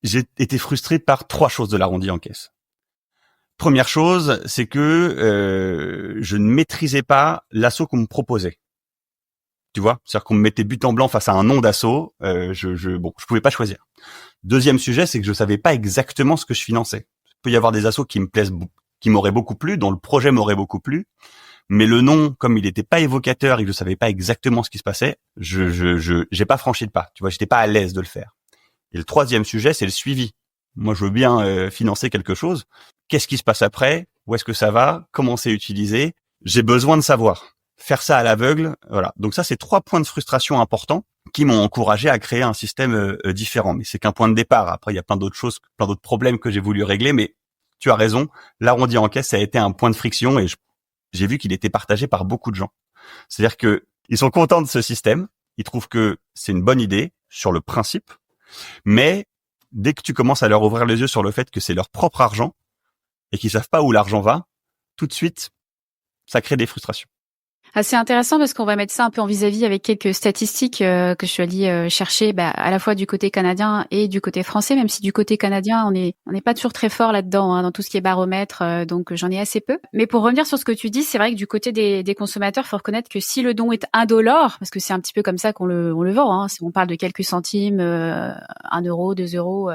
j'ai été frustré par trois choses de l'arrondi en caisse. Première chose, c'est que je ne maîtrisais pas l'assaut qu'on me proposait. Tu vois, c'est-à-dire qu'on me mettait but en blanc face à un nom d'assaut, je pouvais pas choisir. Deuxième sujet, c'est que je savais pas exactement ce que je finançais. Il peut y avoir des assos qui me plaisent, qui m'auraient beaucoup plu, dont le projet m'aurait beaucoup plu, mais le nom, comme il n'était pas évocateur et que je savais pas exactement ce qui se passait, j'ai pas franchi le pas. Tu vois, j'étais pas à l'aise de le faire. Et le troisième sujet, c'est le suivi. Moi, je veux bien financer quelque chose. Qu'est-ce qui se passe après? Où est-ce que ça va? Comment c'est utilisé? J'ai besoin de savoir. Faire ça à l'aveugle, voilà. Donc ça, c'est trois points de frustration importants qui m'ont encouragé à créer un système différent. Mais c'est qu'un point de départ. Après, il y a plein d'autres choses, plein d'autres problèmes que j'ai voulu régler. Mais tu as raison. L'arrondi en caisse, ça a été un point de friction et j'ai vu qu'il était partagé par beaucoup de gens. C'est-à-dire que ils sont contents de ce système. Ils trouvent que c'est une bonne idée sur le principe. Mais dès que tu commences à leur ouvrir les yeux sur le fait que c'est leur propre argent et qu'ils savent pas où l'argent va, tout de suite, ça crée des frustrations. C'est intéressant parce qu'on va mettre ça un peu en vis-à-vis avec quelques statistiques que je suis allée chercher à la fois du côté canadien et du côté français, même si du côté canadien, on n'est pas toujours très fort là-dedans, hein, dans tout ce qui est baromètre, donc j'en ai assez peu. Mais pour revenir sur ce que tu dis, c'est vrai que du côté des consommateurs, il faut reconnaître que si le don est $1, parce que c'est un petit peu comme ça qu'on le vend, hein, si on parle de quelques centimes, 1 euro, 2 euros,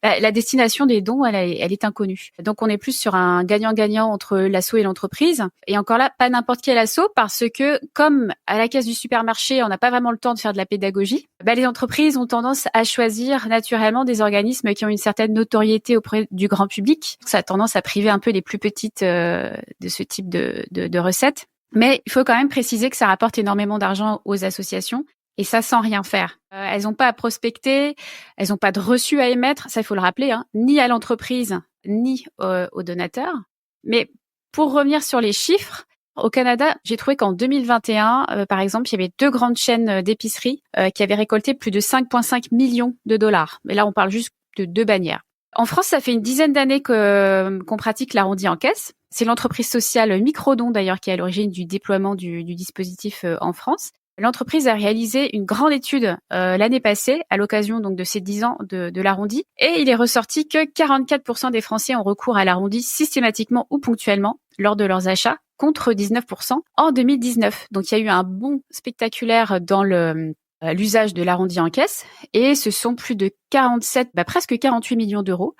la destination des dons, elle est inconnue. Donc on est plus sur un gagnant-gagnant entre l'asso et l'entreprise. Et encore là, pas n'importe quel asso, parce que comme à la caisse du supermarché, on n'a pas vraiment le temps de faire de la pédagogie, les entreprises ont tendance à choisir naturellement des organismes qui ont une certaine notoriété auprès du grand public. Ça a tendance à priver un peu les plus petites de ce type de recettes. Mais il faut quand même préciser que ça rapporte énormément d'argent aux associations. Et ça sans rien faire. Elles n'ont pas à prospecter, elles n'ont pas de reçu à émettre, ça il faut le rappeler, hein, ni à l'entreprise, ni aux donateurs. Mais pour revenir sur les chiffres, au Canada, j'ai trouvé qu'en 2021, par exemple, il y avait 2 grandes chaînes d'épicerie qui avaient récolté plus de 5,5 millions de dollars. Mais là, on parle juste de 2 bannières. En France, ça fait une dizaine d'années qu'on pratique l'arrondi en caisse. C'est l'entreprise sociale Microdon, d'ailleurs, qui est à l'origine du déploiement du dispositif en France. L'entreprise a réalisé une grande étude l'année passée à l'occasion donc de ces 10 ans de l'arrondi, et il est ressorti que 44% des Français ont recours à l'arrondi systématiquement ou ponctuellement lors de leurs achats, contre 19% en 2019. Donc il y a eu un bond spectaculaire dans l'usage de l'arrondi en caisse, et ce sont plus de 47, presque 48 millions d'euros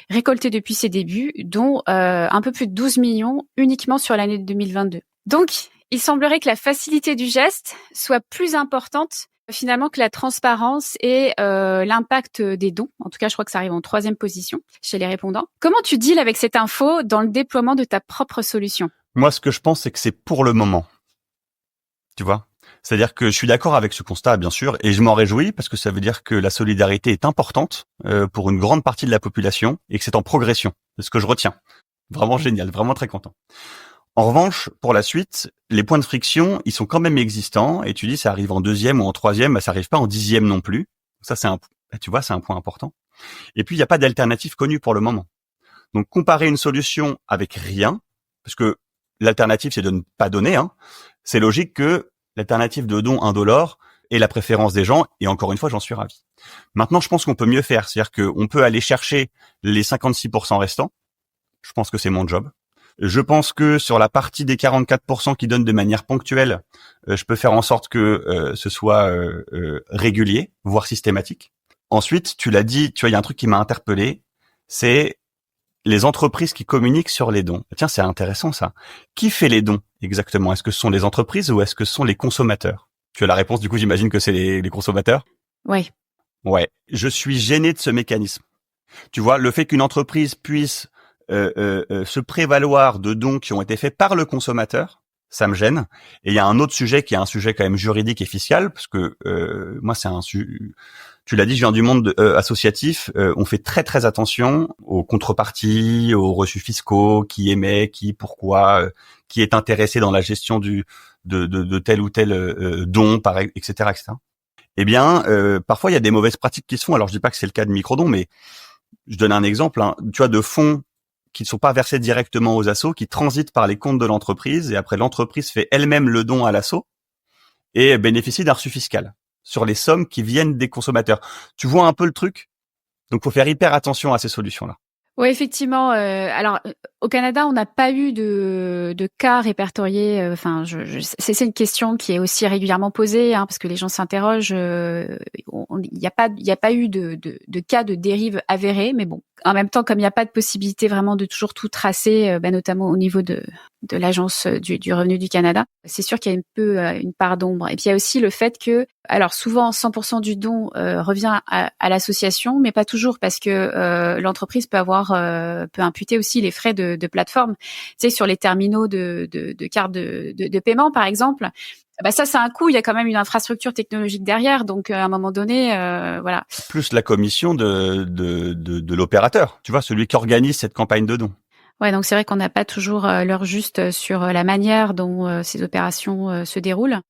récoltés depuis ses débuts, dont un peu plus de 12 millions uniquement sur l'année 2022. Donc il semblerait que la facilité du geste soit plus importante finalement que la transparence et l'impact des dons. En tout cas, je crois que ça arrive en 3e position chez les répondants. Comment tu deals avec cette info dans le déploiement de ta propre solution? Moi, ce que je pense, c'est que c'est pour le moment. Tu vois ? C'est-à-dire que je suis d'accord avec ce constat, bien sûr, et je m'en réjouis parce que ça veut dire que la solidarité est importante pour une grande partie de la population et que c'est en progression. C'est ce que je retiens. Vraiment génial, vraiment très content. En revanche, pour la suite, les points de friction, ils sont quand même existants. Et tu dis, ça arrive en 2e ou en 3e, ça arrive pas en 10e non plus. Ça, c'est tu vois, c'est un point important. Et puis, il n'y a pas d'alternative connue pour le moment. Donc, comparer une solution avec rien, parce que l'alternative, c'est de ne pas donner, hein. C'est logique que l'alternative de don $1 est la préférence des gens. Et encore une fois, j'en suis ravi. Maintenant, je pense qu'on peut mieux faire. C'est-à-dire qu'on peut aller chercher les 56% restants. Je pense que c'est mon job. Je pense que sur la partie des 44% qui donnent de manière ponctuelle, je peux faire en sorte que ce soit régulier, voire systématique. Ensuite, tu l'as dit, tu vois, il y a un truc qui m'a interpellé, c'est les entreprises qui communiquent sur les dons. Tiens, c'est intéressant ça. Qui fait les dons exactement? Est-ce que ce sont les entreprises ou est-ce que ce sont les consommateurs? Tu as la réponse, du coup, j'imagine que c'est les consommateurs? Oui. Ouais. Je suis gêné de ce mécanisme. Tu vois, le fait qu'une entreprise puisse se prévaloir de dons qui ont été faits par le consommateur, ça me gêne. Et il y a un autre sujet qui est un sujet quand même juridique et fiscal, parce que moi, tu l'as dit, je viens du monde associatif. On fait très très attention aux contreparties, aux reçus fiscaux, qui émet, qui, pourquoi, qui est intéressé dans la gestion de tel ou tel don, etc., etc. Eh bien, parfois il y a des mauvaises pratiques qui se font. Alors je dis pas que c'est le cas de Microdon, mais je donne un exemple. Hein. Tu vois, de fonds qui ne sont pas versés directement aux assos, qui transitent par les comptes de l'entreprise, et après l'entreprise fait elle-même le don à l'asso et bénéficie d'un reçu fiscal sur les sommes qui viennent des consommateurs. Tu vois un peu le truc? Donc, faut faire hyper attention à ces solutions-là. Oui, effectivement. Alors, au Canada, on n'a pas eu de cas répertoriés. Enfin, c'est une question qui est aussi régulièrement posée, parce que les gens s'interrogent. Il n'y a pas eu de cas de dérive avérés, mais bon. En même temps, comme il n'y a pas de possibilité vraiment de toujours tout tracer, notamment au niveau de l'agence du revenu du Canada, c'est sûr qu'il y a un peu une part d'ombre. Et puis il y a aussi le fait que, alors souvent 100% du don revient à l'association, mais pas toujours, parce que l'entreprise peut imputer aussi les frais de plateforme. Tu sais, sur les terminaux de cartes de paiement, par exemple. Ça a un coût. Il y a quand même une infrastructure technologique derrière, donc à un moment donné, voilà. Plus la commission de l'opérateur, tu vois, celui qui organise cette campagne de dons. Ouais, donc c'est vrai qu'on n'a pas toujours l'heure juste sur la manière dont ces opérations se déroulent.